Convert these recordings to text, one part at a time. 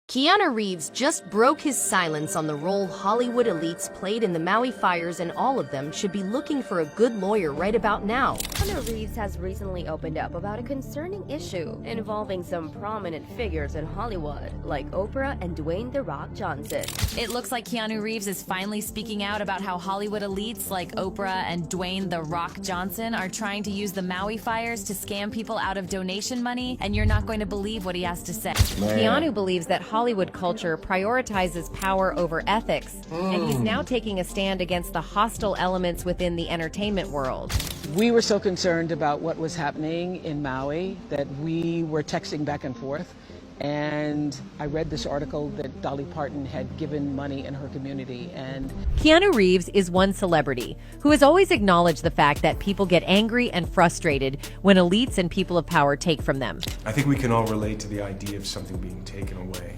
Keanu Reeves just broke his silence on the role Hollywood elites played in the Maui fires, and all of them should be looking for a good lawyer right about now. Keanu Reeves has recently opened up about a concerning issue involving some prominent figures in Hollywood, like Oprah and Dwayne "The Rock" Johnson. It looks like Keanu Reeves is finally speaking out about how Hollywood elites like Oprah and Dwayne "The Rock" Johnson are trying to use the Maui fires to scam people out of donation money, and you're not going to believe what he has to say. Keanu believes that Hollywood culture prioritizes power over ethics, and he's now taking a stand against the hostile elements within the entertainment world. We were so concerned about what was happening in Maui that we were texting back and forth. And I read this article that Dolly Parton had given money in her community. And Keanu Reeves is one celebrity who has always acknowledged the fact that people get angry and frustrated when elites and people of power take from them. I think we can all relate to the idea of something being taken away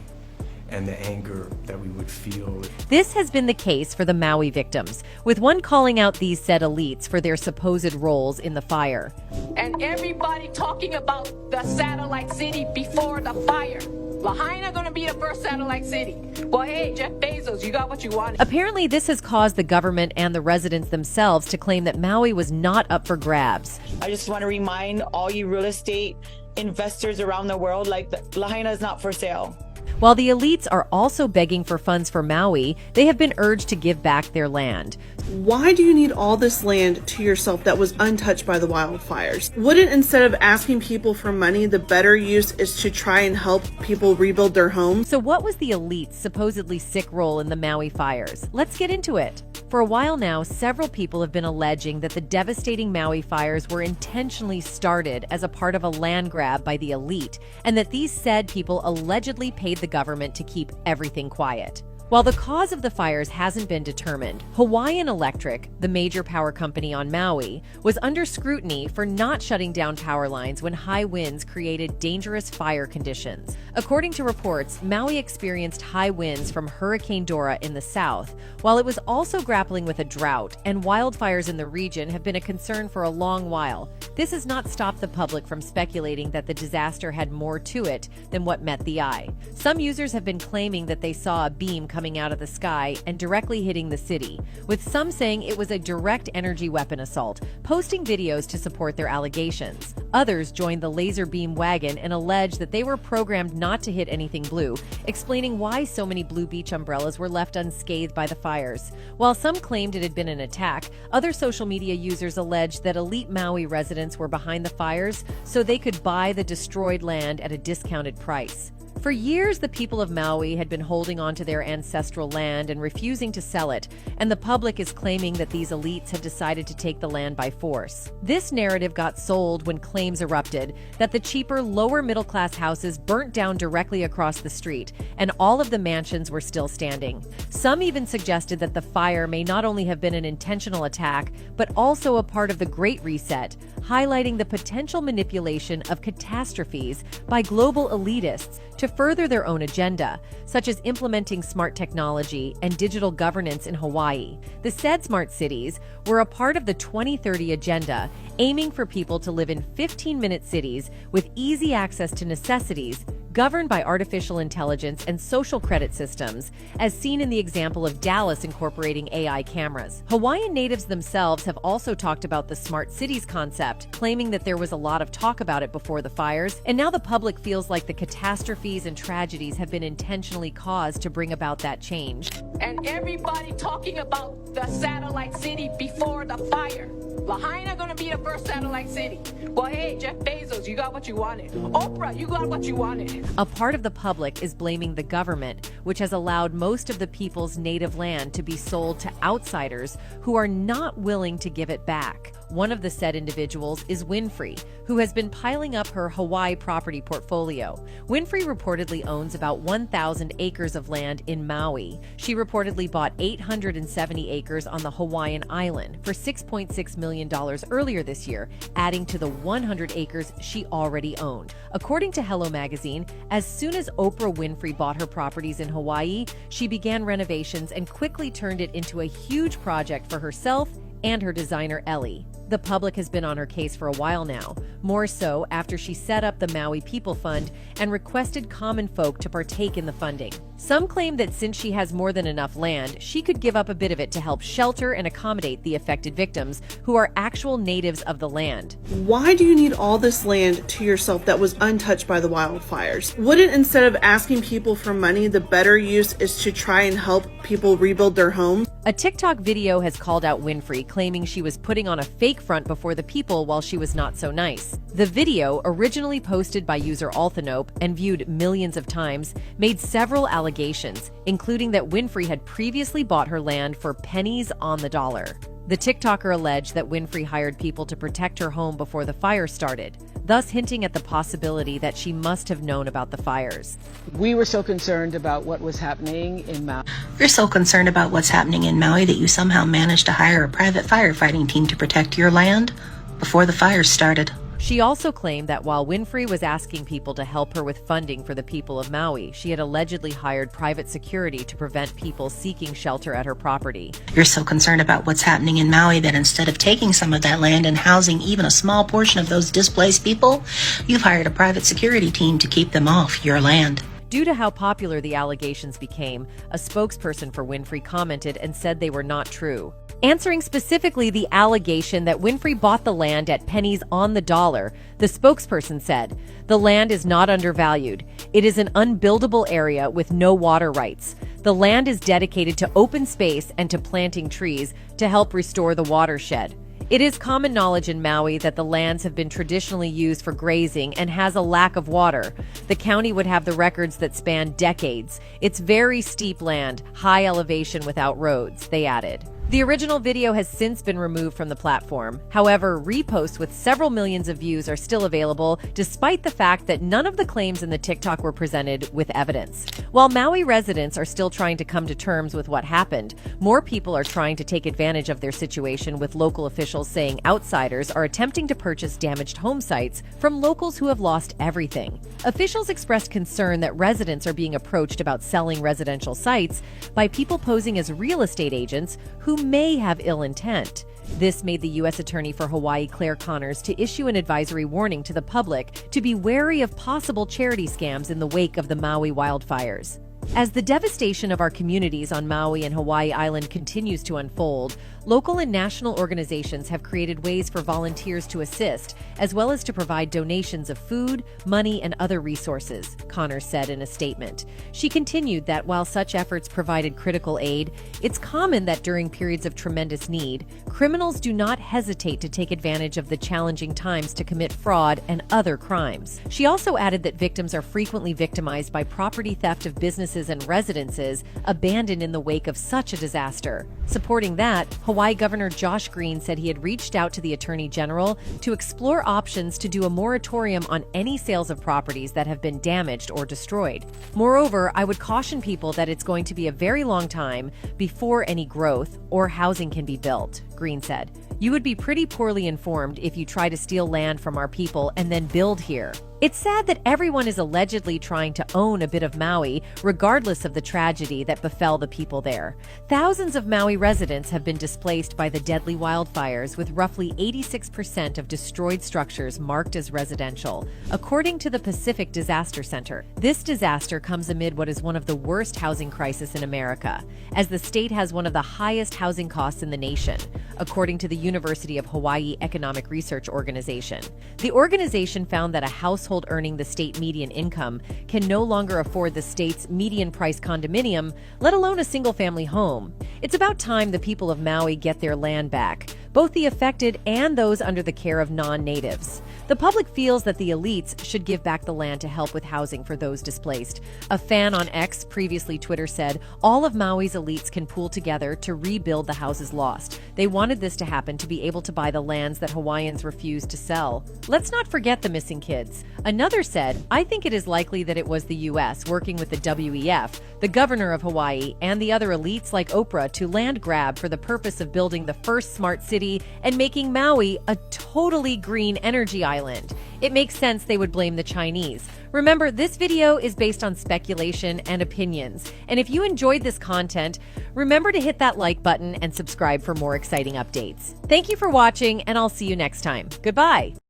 and the anger that we would feel. This has been the case for the Maui victims, with one calling out these said elites for their supposed roles in the fire. And everybody talking about the satellite city before the fire. Lahaina gonna be the first satellite city. Well, hey, Jeff Bezos, you got what you wanted. Apparently, this has caused the government and the residents themselves to claim that Maui was not up for grabs. I just want to remind all you real estate investors around the world, like Lahaina is not for sale. While the elites are also begging for funds for Maui, they have been urged to give back their land. Why do you need all this land to yourself that was untouched by the wildfires? Wouldn't, instead of asking people for money, the better use is to try and help people rebuild their homes? So what was the elite's supposedly sick role in the Maui fires? Let's get into it. For a while now, several people have been alleging that the devastating Maui fires were intentionally started as a part of a land grab by the elite, and that these said people allegedly paid the government to keep everything quiet. While the cause of the fires hasn't been determined, Hawaiian Electric, the major power company on Maui, was under scrutiny for not shutting down power lines when high winds created dangerous fire conditions. According to reports, Maui experienced high winds from Hurricane Dora in the south, while it was also grappling with a drought, and wildfires in the region have been a concern for a long while. This has not stopped the public from speculating that the disaster had more to it than what met the eye. Some users have been claiming that they saw a beam coming out of the sky and directly hitting the city, with some saying it was a direct energy weapon assault, posting videos to support their allegations. Others joined the laser beam wagon and alleged that they were programmed not to hit anything blue, explaining why so many blue beach umbrellas were left unscathed by the fires. While some claimed it had been an attack, other social media users alleged that elite Maui residents were behind the fires so they could buy the destroyed land at a discounted price. For years, the people of Maui had been holding on to their ancestral land and refusing to sell it, and the public is claiming that these elites had decided to take the land by force. This narrative got sold when claims erupted that the cheaper, lower-middle-class houses burnt down directly across the street, and all of the mansions were still standing. Some even suggested that the fire may not only have been an intentional attack, but also a part of the Great Reset, highlighting the potential manipulation of catastrophes by global elitists to further their own agenda, such as implementing smart technology and digital governance in Hawaii. The said smart cities were a part of the 2030 agenda, aiming for people to live in 15-minute cities with easy access to necessities, governed by artificial intelligence and social credit systems, as seen in the example of Dallas incorporating AI cameras. Hawaiian natives themselves have also talked about the smart cities concept, claiming that there was a lot of talk about it before the fires, and now the public feels like the catastrophes and tragedies have been intentionally caused to bring about that change. And everybody talking about the satellite city before the fire. Lahaina gonna be the first satellite city. Well, hey, Jeff Bezos, you got what you wanted. Oprah, you got what you wanted. A part of the public is blaming the government, which has allowed most of the people's native land to be sold to outsiders who are not willing to give it back. One of the said individuals is Winfrey, who has been piling up her Hawaii property portfolio. Winfrey reportedly owns about 1,000 acres of land in Maui. She reportedly bought 870 acres on the Hawaiian island for $6.6 million earlier this year, adding to the 100 acres she already owned. According to Hello Magazine, as soon as Oprah Winfrey bought her properties in Hawaii, she began renovations and quickly turned it into a huge project for herself and her designer Ellie. The public has been on her case for a while now, more so after she set up the Maui People Fund and requested common folk to partake in the funding. Some claim that since she has more than enough land, she could give up a bit of it to help shelter and accommodate the affected victims who are actual natives of the land. Why do you need all this land to yourself that was untouched by the wildfires? Wouldn't, instead of asking people for money, the better use is to try and help people rebuild their homes? A TikTok video has called out Winfrey, claiming she was putting on a fake front before the people while she was not so nice. The video, originally posted by user Althanope and viewed millions of times, made several allegations, including that Winfrey had previously bought her land for pennies on the dollar. The TikToker alleged that Winfrey hired people to protect her home before the fire started, thus hinting at the possibility that she must have known about the fires. We were so concerned about what was happening in Maui. You're so concerned about what's happening in Maui that you somehow managed to hire a private firefighting team to protect your land before the fires started. She also claimed that while Winfrey was asking people to help her with funding for the people of Maui, she had allegedly hired private security to prevent people seeking shelter at her property. You're so concerned about what's happening in Maui that instead of taking some of that land and housing even a small portion of those displaced people, you've hired a private security team to keep them off your land. Due to how popular the allegations became, a spokesperson for Winfrey commented and said they were not true. Answering specifically the allegation that Winfrey bought the land at pennies on the dollar, the spokesperson said, "The land is not undervalued. It is an unbuildable area with no water rights. The land is dedicated to open space and to planting trees to help restore the watershed. It is common knowledge in Maui that the lands have been traditionally used for grazing and has a lack of water. The county would have the records that span decades. It's very steep land, high elevation without roads," they added. The original video has since been removed from the platform. However, reposts with several millions of views are still available, despite the fact that none of the claims in the TikTok were presented with evidence. While Maui residents are still trying to come to terms with what happened, more people are trying to take advantage of their situation, with local officials saying outsiders are attempting to purchase damaged home sites from locals who have lost everything. Officials expressed concern that residents are being approached about selling residential sites by people posing as real estate agents who may have ill intent. This made the U.S. Attorney for Hawaii, Claire Connors, to issue an advisory warning to the public to be wary of possible charity scams in the wake of the Maui wildfires. As the devastation of our communities on Maui and Hawaii Island continues to unfold, local and national organizations have created ways for volunteers to assist, as well as to provide donations of food, money, and other resources, Connors said in a statement. She continued that while such efforts provided critical aid, it's common that during periods of tremendous need, criminals do not hesitate to take advantage of the challenging times to commit fraud and other crimes. She also added that victims are frequently victimized by property theft of businesses and residences abandoned in the wake of such a disaster. Supporting that, Hawaii Governor Josh Green said he had reached out to the Attorney General to explore options to do a moratorium on any sales of properties that have been damaged or destroyed. Moreover, I would caution people that it's going to be a very long time before any growth or housing can be built, Green said. You would be pretty poorly informed if you try to steal land from our people and then build here. It's sad that everyone is allegedly trying to own a bit of Maui, regardless of the tragedy that befell the people there. Thousands of Maui residents have been displaced by the deadly wildfires, with roughly 86% of destroyed structures marked as residential, according to the Pacific Disaster Center. This disaster comes amid what is one of the worst housing crises in America, as the state has one of the highest housing costs in the nation, according to the University of Hawaii Economic Research Organization. The organization found that a household earning the state median income can no longer afford the state's median price condominium, let alone a single-family home. It's about time the people of Maui get their land back, both the affected and those under the care of non-natives. The public feels that the elites should give back the land to help with housing for those displaced. A fan on X, previously Twitter, said, "All of Maui's elites can pool together to rebuild the houses lost. They wanted this to happen to be able to buy the lands that Hawaiians refused to sell. Let's not forget the missing kids." Another said, "I think it is likely that it was the U.S. working with the WEF, the governor of Hawaii, and the other elites like Oprah to land grab for the purpose of building the first smart city city and making Maui a totally green energy island. It makes sense they would blame the Chinese. Remember, this video is based on speculation and opinions. And if you enjoyed this content, remember to hit that like button and subscribe for more exciting updates. Thank you for watching, and I'll see you next time. Goodbye.